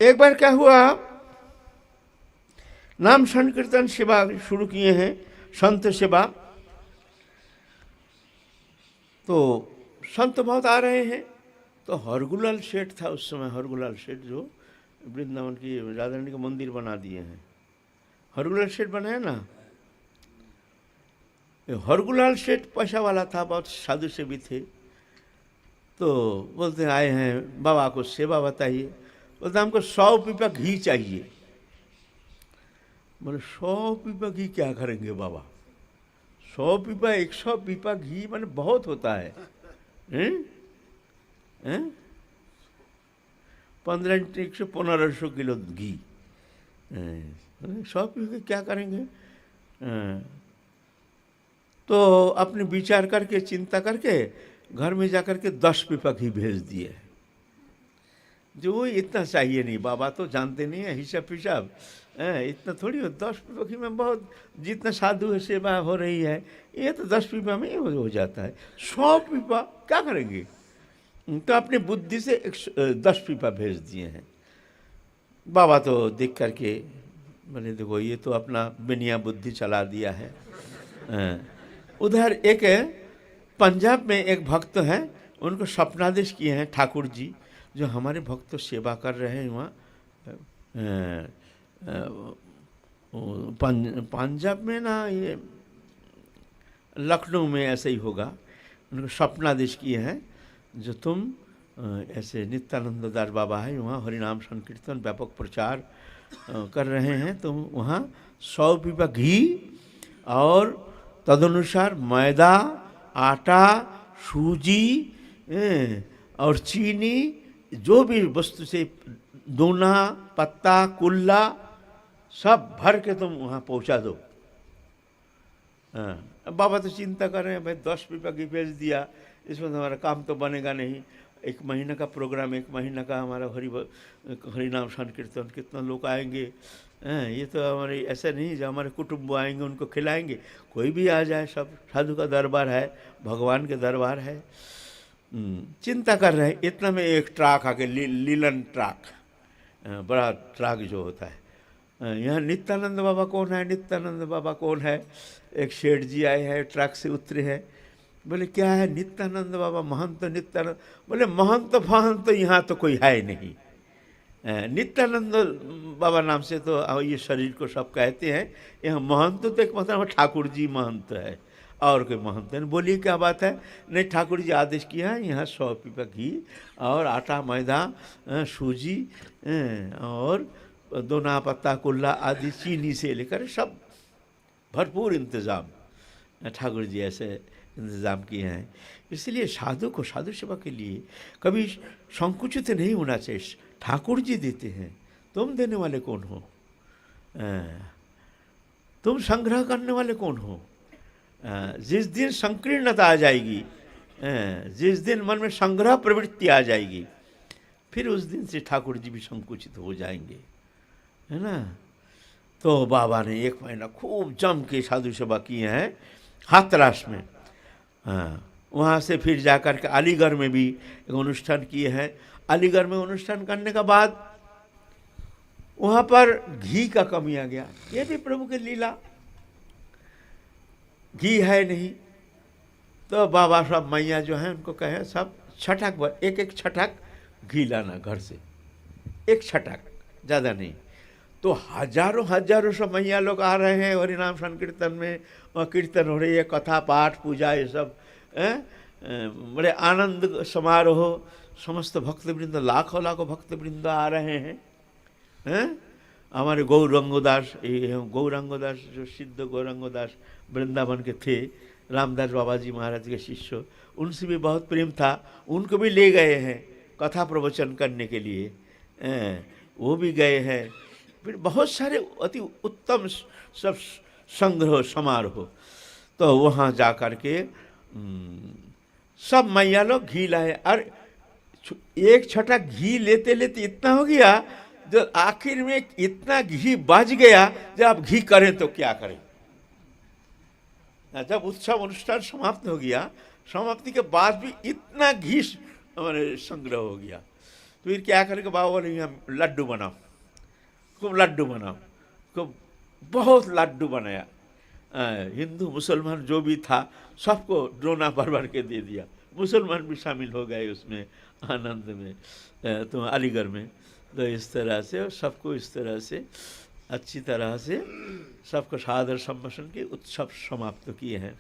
एक बार क्या हुआ, नाम संकीर्तन सेवा शुरू किए हैं, संत सेवा। तो संत बहुत आ रहे हैं। तो हरगुलाल सेठ था उस समय, हरगुलाल सेठ जो वृंदावन की राधा रानी का मंदिर बना दिए हैं। हरगुलाल सेठ बनाया ना, हरगुलाल सेठ पैसा वाला था, बहुत साधु से भी थे। तो बोलते आए हैं बाबा को सेवा बताइए। बोलते हमको 100 पीपा घी चाहिए। बोले 100 पीपा घी क्या करेंगे बाबा? 100 पीपा 100 पीपा घी मैंने बहुत होता है, हैं? 1500 किलो घी, 100 पीपा क्या करेंगे? तो अपने विचार करके, चिंता करके घर में जाकर के 10 पीपा घी भेज दिए। जो इतना चाहिए नहीं, बाबा तो जानते नहीं है हिसाब पिसाब, इतना थोड़ी हो। 10 पीपा घी में बहुत, जितना साधु सेवा हो रही है ये तो 10 पीपा में ही हो जाता है। 100 पीपा क्या करेंगे? तो अपनी बुद्धि से 10 पीपा भेज दिए हैं। बाबा तो देख करके मैंने देखो ये तो अपना बिनिया बुद्धि चला दिया है। उधर एक पंजाब में एक भक्त हैं, उनको स्वप्नादेश किए हैं ठाकुर जी, जो हमारे भक्त सेवा कर रहे हैं वहाँ पंजाब में ना, ये लखनऊ में ऐसे ही होगा। उनको स्वप्नादेश किए हैं जो तुम ऐसे नित्यानंद दास बाबा है वहाँ हरिनाम संकीर्तन व्यापक प्रचार कर रहे हैं, तुम वहाँ 100 पीपा घी और तदनुसार मैदा, आटा, सूजी और चीनी, जो भी वस्तु से, दोना, पत्ता, कुल्ला, सब भर के तुम वहाँ पहुँचा दो। अब बाबा तो चिंता कर रहे हैं, भाई 10 पीपा घी भेज दिया, इसमें तो हमारा काम तो बनेगा नहीं। 1 महीने का प्रोग्राम, 1 महीने का हमारा हरिनाम संकीर्तन, कितना लोग आएंगे? ये तो हमारे ऐसा नहीं जो हमारे कुटुंब आएंगे उनको खिलाएंगे, कोई भी आ जाए, सब साधु का दरबार है, भगवान के दरबार है। चिंता कर रहे हैं। इतना में एक ट्रक आके, लीलन ट्रक, बड़ा ट्रक जो होता है, यहाँ नित्यानंद बाबा कौन है, नित्यानंद बाबा कौन है? एक सेठ जी आए हैं, ट्रक से उतरे हैं। बोले क्या है? नित्यानंद बाबा महंत नित्यानंद। बोले महंत फहंत तो यहाँ तो कोई है नहीं, नित्यानंद बाबा नाम से तो ये शरीर को सब कहते हैं। यहाँ महंत तो एक मतलब ठाकुर जी महंत है, और कोई महंत नहीं। बोलिए क्या बात है? नहीं, ठाकुर जी आदेश किया है, यहाँ 100 पीपा घी और आटा, मैदा, सूजी और दोना, पत्ता, कुल्ला आदि, चीनी से लेकर सब भरपूर इंतज़ाम ठाकुर जी ऐसे इंतज़ाम किए हैं। इसलिए साधु को साधु सेवा के लिए कभी संकुचित नहीं होना चाहिए। ठाकुर जी देते हैं, तुम देने वाले कौन हो? तुम संग्रह करने वाले कौन हो? जिस दिन संकीर्णता आ जाएगी, जिस दिन मन में संग्रह प्रवृत्ति आ जाएगी, फिर उस दिन से ठाकुर जी भी संकुचित हो जाएंगे, है ना। तो बाबा ने 1 महीना खूब जम के साधु सेवा किए हैं हाथरस में। वहाँ से फिर जाकर के अलीगढ़ में भी एक अनुष्ठान किए हैं। अलीगढ़ में अनुष्ठान करने का बाद वहाँ पर घी का कमी आ गया। ये भी प्रभु की लीला, घी है नहीं। तो बाबा साहब मैया जो हैं उनको कहे सब छटक भर, 1-1 छटक घी लाना घर से, 1 छटक, ज़्यादा नहीं। तो हजारों सब मैया लोग आ रहे हैं हरिनाम संकीर्तन में, वहाँ कीर्तन हो रही है, कथा पाठ पूजा, ये सब बड़े आनंद समारोह। समस्त भक्तवृंद, लाखों भक्तवृंद आ रहे हैं। हमारे गौरांगदास, गौरांगदास जो सिद्ध गौरांगदास वृंदावन के थे, रामदास बाबा जी महाराज के शिष्य, उनसे भी बहुत प्रेम था, उनको भी ले गए हैं कथा प्रवचन करने के लिए, वो भी गए हैं। फिर बहुत सारे अति उत्तम सब संग्रह समारोह। तो वहाँ जा कर के सब मैया लोग घी लाए, और 1 छटा घी लेते लेते इतना हो गया, जो आखिर में इतना घी बच गया, जब आप घी करें तो क्या करें। जब उत्सव अनुष्ठान समाप्त हो गया, समाप्ति के बाद भी इतना घी हमारे संग्रह हो गया। फिर क्या करें कि बाबा बोले हम लड्डू बनाओ, खूब लड्डू बनाओ, खूब बहुत लड्डू बनाया। हिंदू मुसलमान जो भी था सबको डोना भर भर के दे दिया, मुसलमान भी शामिल हो गए उसमें आनंद में, तो अलीगढ़ में। तो इस तरह से सबको इस तरह से अच्छी तरह से सबको सादर संभाषण के उत्सव समाप्त किए हैं।